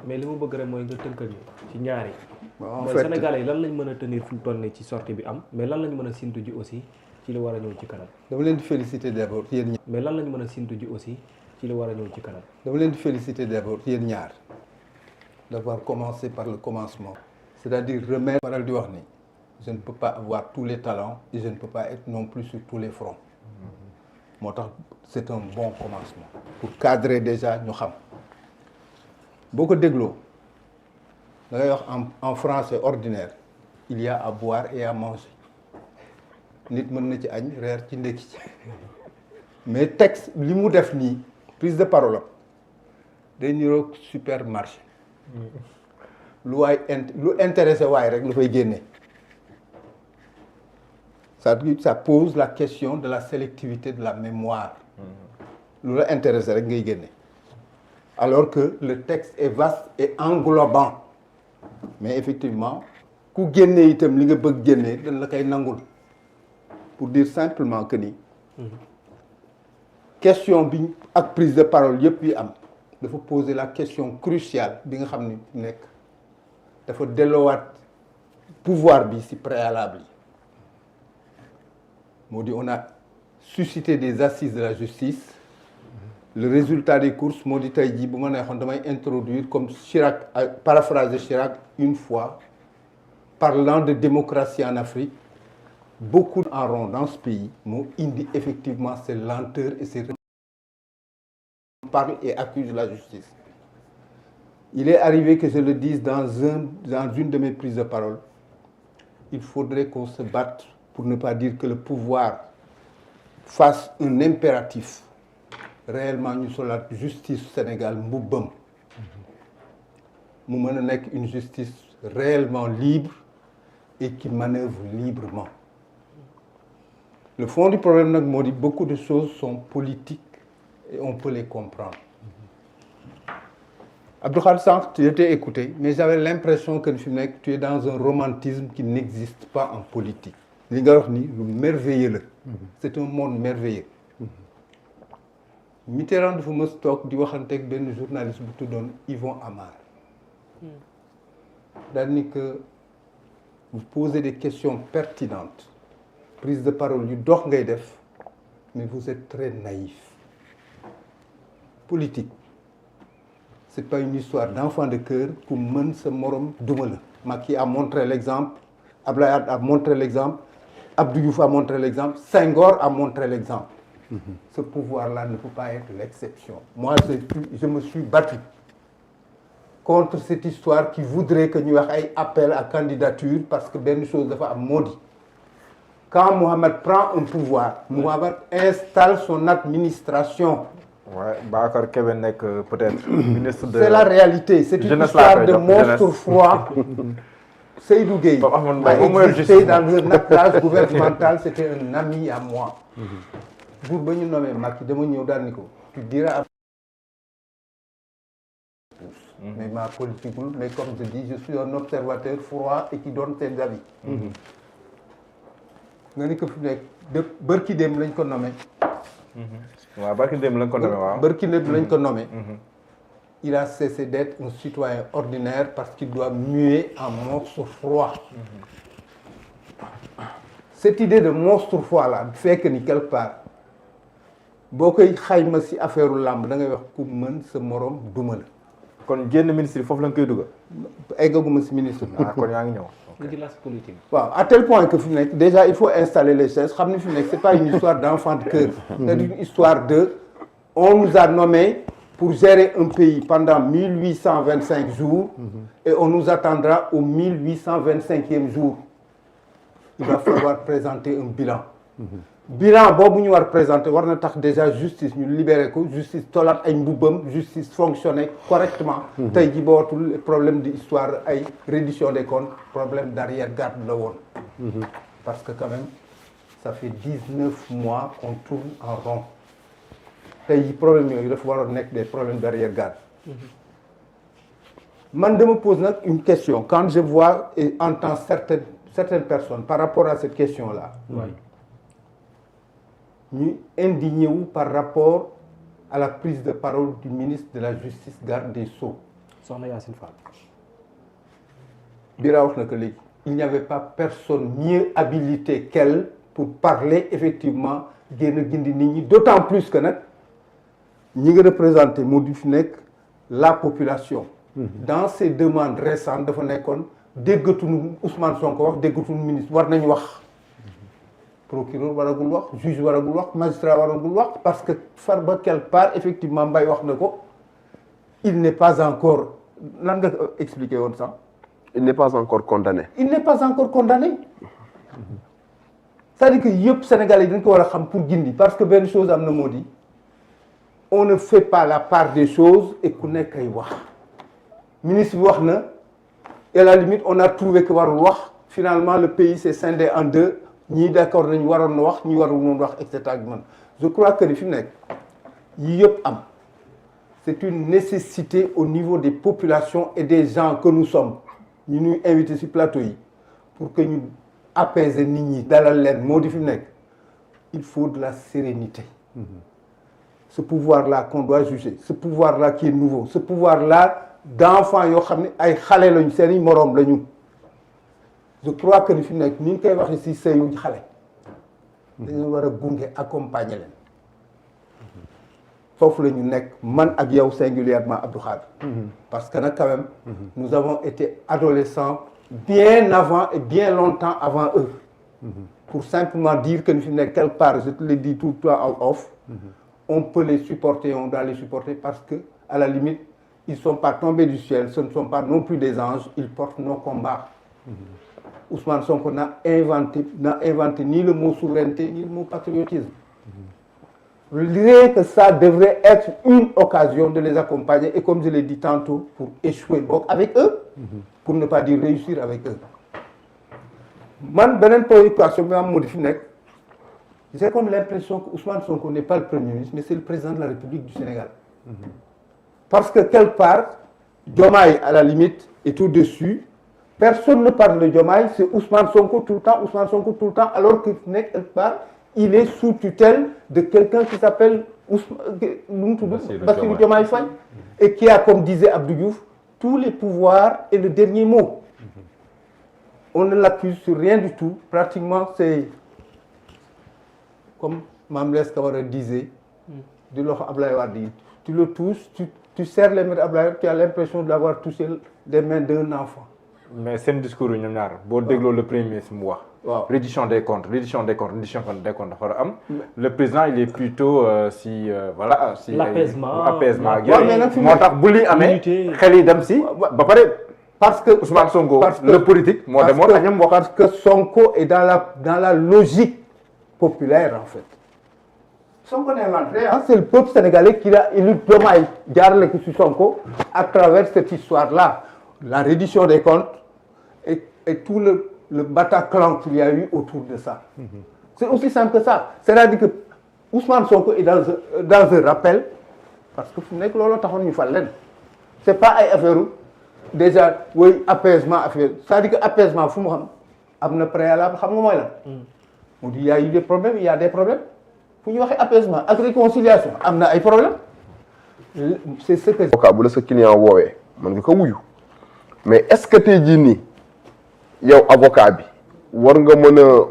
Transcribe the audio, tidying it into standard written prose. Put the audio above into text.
mais li ma bëgg rek mooy nga tënkal ñu ci ñaari. en mooy fait Sénégalais yi lan lañ mën a tenir fu mu toll nii ci sortie bi am mais lan lañ mën a sintu ji aussi ci li war a ñëw ci kanam. dama leen di féliciter d'abord yéen ñaar. mais lan lañ mën a sintu ji aussi ci li war a ñëw ci kanam. dama leen di féliciter d'abord yéen ñaar d'avoir commencé par le commencement. c'est-à-dire remettre faral di wax ni je ne peux pas avoir tous les talents et je ne peux pas être non plus sur tous les fronts moo tax c'est un bon commencement pour cadrer déjà ñu xam boo ko dégloo da ngay wax en français ordinaire il y a à boire et à manger nit mën na ci añ reer ci ndekki ci mais texte li mu def nii prise de parole am day niroog supermarché lu intéressé waay rek la fay génne ça pose la question de la sélectivité de la mémoire lu la intéressé rek ngay génne alors que le texte est vaste et englobant mais effectivement ku génne itam li nga bëgg génne dañ la koy nangul pour dire simplement que ni question bi ak prise de parole yëpp yi am dafa poser la question cruciale bi nga xam ni nekk dafa delloowaat pouvoir bi ci préalable yi moo di on a suscité des assises de la justice le résultat des courses moo di tey jii bu ma neexoon damay introduire comme Chirac paraphraser Chirac une fois parlant de démocratie en Afrique beaucoup en rond dans ce pays moo indi effectivement ces lenteurs et ces parle et accuse la justice. Il est arrivé que je le dise dans une de mes prises de parole. Il faudrait qu'on se batte pour ne pas dire que le pouvoir fasse un impératif. Réellement, nous sommes la justice au Sénégal, mbubbam. Mu mën a nekk une justice réellement libre et qui manœuvre librement. Le fond du problème nag moo di beaucoup de choses sont politiques et on peut les comprendre. Abdou Khadre Sank, tu étais écouté, mais j'avais l'impression que tu es dans un romantisme qui n'existe pas en politique. Li nga wax ni lu merveilleux la. C'est un monde merveilleux. Mitterrand dafa mës toog di waxanteeg benn journaliste bu tuddoon Yvon Amar. daal ni que vous posez des questions pertinentes. Prise de parole yu dox ngay def, mais vous êtes très naïf. Politique, c'est pas une histoire d'enfant de cœur ku mën sa morom duma la. Macky a montré l'exemple, Abdoulaye Wade a montré l'exemple, Abdou Diouf a montré l'exemple, Senghor a montré l'exemple. Ce pouvoir-là ne peut pas être l'exception. Moi, je me suis battu contre cette histoire qui voudrait que ñu wax ay appel à candidature parce que benn chose dafa am moo di quand Mohamed prend un pouvoir, Mohamed installe son administration. Ouais, Bakar Kébé nekk peut-être ministre de... C'est la réalité, c'est une histoire de monstre froid. Seydou Gueye a existé dans un attelage gouvernemental, c'était un ami à moi. Jour ba ñu nommé Macky dama ñëw daal ni ko tu diras mais ma politique, mais comme je dis, je suis un observateur froid et qui donne ses avis. Nga ni ko fi nekk bërki dem lañ ko nommé. waaw barki dem lañ ko nommé waaw. Barki dem lañ ko nommé. Il a cessé d'être un citoyen ordinaire parce qu'il doit muer en monstre froid. Cette idée de monstre froid là fait que ni quelque part boo koy xayma ci affaire làmb da ngay wax ku mën sa morom duma la. kon génn ministre foofu la nga koy dugal. eggaguma ci ministre. ah kon yaa ngi ñëw. politique. waaw à tel point que fi mu nekk déjà il faut installer les chaises xam ni fi mu nekk c'est pas une histoire d'enfant de cœur. C'est une histoire de on nous a nommés pour gérer un pays pendant 1825 jours et on nous attendra au 1825e jour. Il va falloir présenter un bilan. Bilan boobu ñu war présenter war na tax déjà justice ñu libérer ko justice tolaat ay mbubbam justice fonctionner correctement. tey ji bootul problème d'histoire ay reddition des comptes problème d'arrière-garde la woon. parce que quand même ça fait 19 mois qu'on tourne en rond. tey ji problème yooyu dafa waroon nekk des problèmes d'arrière-garde. man dama pose nag une question quand je vois et entends certaines personnes par rapport à cette question-là. ñu indigné wu par rapport à la prise de parole du ministre de la Justice, garde des Sceaux. soxna Yacine Fall. Bira wax na que léegi il n'y avait pas personne mieux habilité qu'elle pour parler effectivement génn gindi nit ñi d'autant plus que nag ñi nga représenté moo di fi nekk la population. Dans ces demandes récentes dafa nekkoon déggatuñu Ousmane Sonko wax déggatuñu ministre war nañu wax. Procureur waragul wax juge waragul wax magistrat waragul wax parce que Farba quelque part effectivement Mbaye wax na ko il n'est pas encore lan nga expliqué woon ça. Il n'est pas encore condamné. Il n'est pas encore condamné. C'est-à-dire que yëpp Sénégalais yi dañ ko war a xam pour gindi parce que benn chose am na moo di on ne fait pas la part des choses et ku nekk ay wax ministre bi wax na et à la limite on a trouvé que warul wax finalement le pays s'est scindé en deux ñii d'accord nañu waroon na wax ñi warul woon wax et cetera man je crois que ni fi mu nekk yii yëpp am c'est une nécessité au niveau des populations et des gens que nous sommes ñu ñuy invité ci plateau yi pour que ñu apaiser nit ñi dalal leen moo di fi nekk il faut de la sérénité. Ce pouvoir-là qu'on doit juger ce pouvoir-là qui est nouveau ce pouvoir-là d'enfants yoo xam ne ay xale lañu seen i moroom lañu je crois que ni fi nekk ni ñu koy waxee ci sëyu xale dañu war a gunge accompagner leen foofu la ñu nekk man ak yow singulièrement Abdou Khadre parce que nag quand même nous avons été adolescents bien avant et bien longtemps avant eux pour simplement dire que ni fi nekk quelque part je te le dis tout le temps en off on peut les supporter on doit les supporter parce que à la limite ils sont pas tombés du ciel ce ne sont pas non plus des anges ils portent nos combats Ousmane Sonko n'a inventé ni le mot souveraineté ni le mot patriotisme rien que ça devrait être une occasion de les accompagner et comme je l'ai dit tantôt pour échouer donc avec eux pour ne pas dire réussir avec eux man beneen préoccupation bi am moo di fi nekk j'ai comme l'impression que Ousmane Sonko n'est pas le Premier ministre mais c'est le président de la République du Sénégal parce que quelque part Diomaye à la limite est au-dessus personne ne parle de Diomaye c'est Ousmane Sonko tout le temps alors que nekk quelque part il est sous tutelle de quelqu'un qui s'appelle Bassirou Diomaye Faye et qui a comme disait Abdou Diouf tous les pouvoirs et le dernier mot on ne l'accuse sur rien du tout pratiquement c'est comme Mame Less Camara disait di loxo Ablaye Wade yi tu le touches tu serres les mains d'Ablaye Wade tu as l'impression de l'avoir touché les mains d'un enfant mais seen discours yi ñoom ñaar boo dégloo le premier ministre mu wax. waaw reddition des comptes dafa war a am. le président il est plutôt voilà si. l'apaisement apaisement ak waaw mais nag moo tax bu li amee xel yi dem si. ba pare parce que Ousmane Sonko le politique moo demoon ak ñoom wax. parce que Sonko est dans la logique populaire en fait. Sonko n'invente rien c'est le peuple sénégalais qui a élu Diomaye jaarale ko ci Sonko à travers cette histoire-là la reddition des comptes et tout le Bataclan qu'il y a eu autour de ça. C'est aussi simple que ça c'est-à-dire que Ousmane Sonko est dans un rappel parce que fu nekk looloo taxoon ñu fal leen c'est pas ay affaire déjà woy apaisement affaire c'est-à-dire que apaisement fu mu xam am na préalable xam nga mooy lan. mu di y a eu des problèmes il y a des problèmes fu ñu waxee apaisement ak réconciliation am na ay problèmes c'est ce que. avocat bu la sa client woowee mën nga ko wuyu mais est-ce que tey jii nii yow avocat bi war nga mën a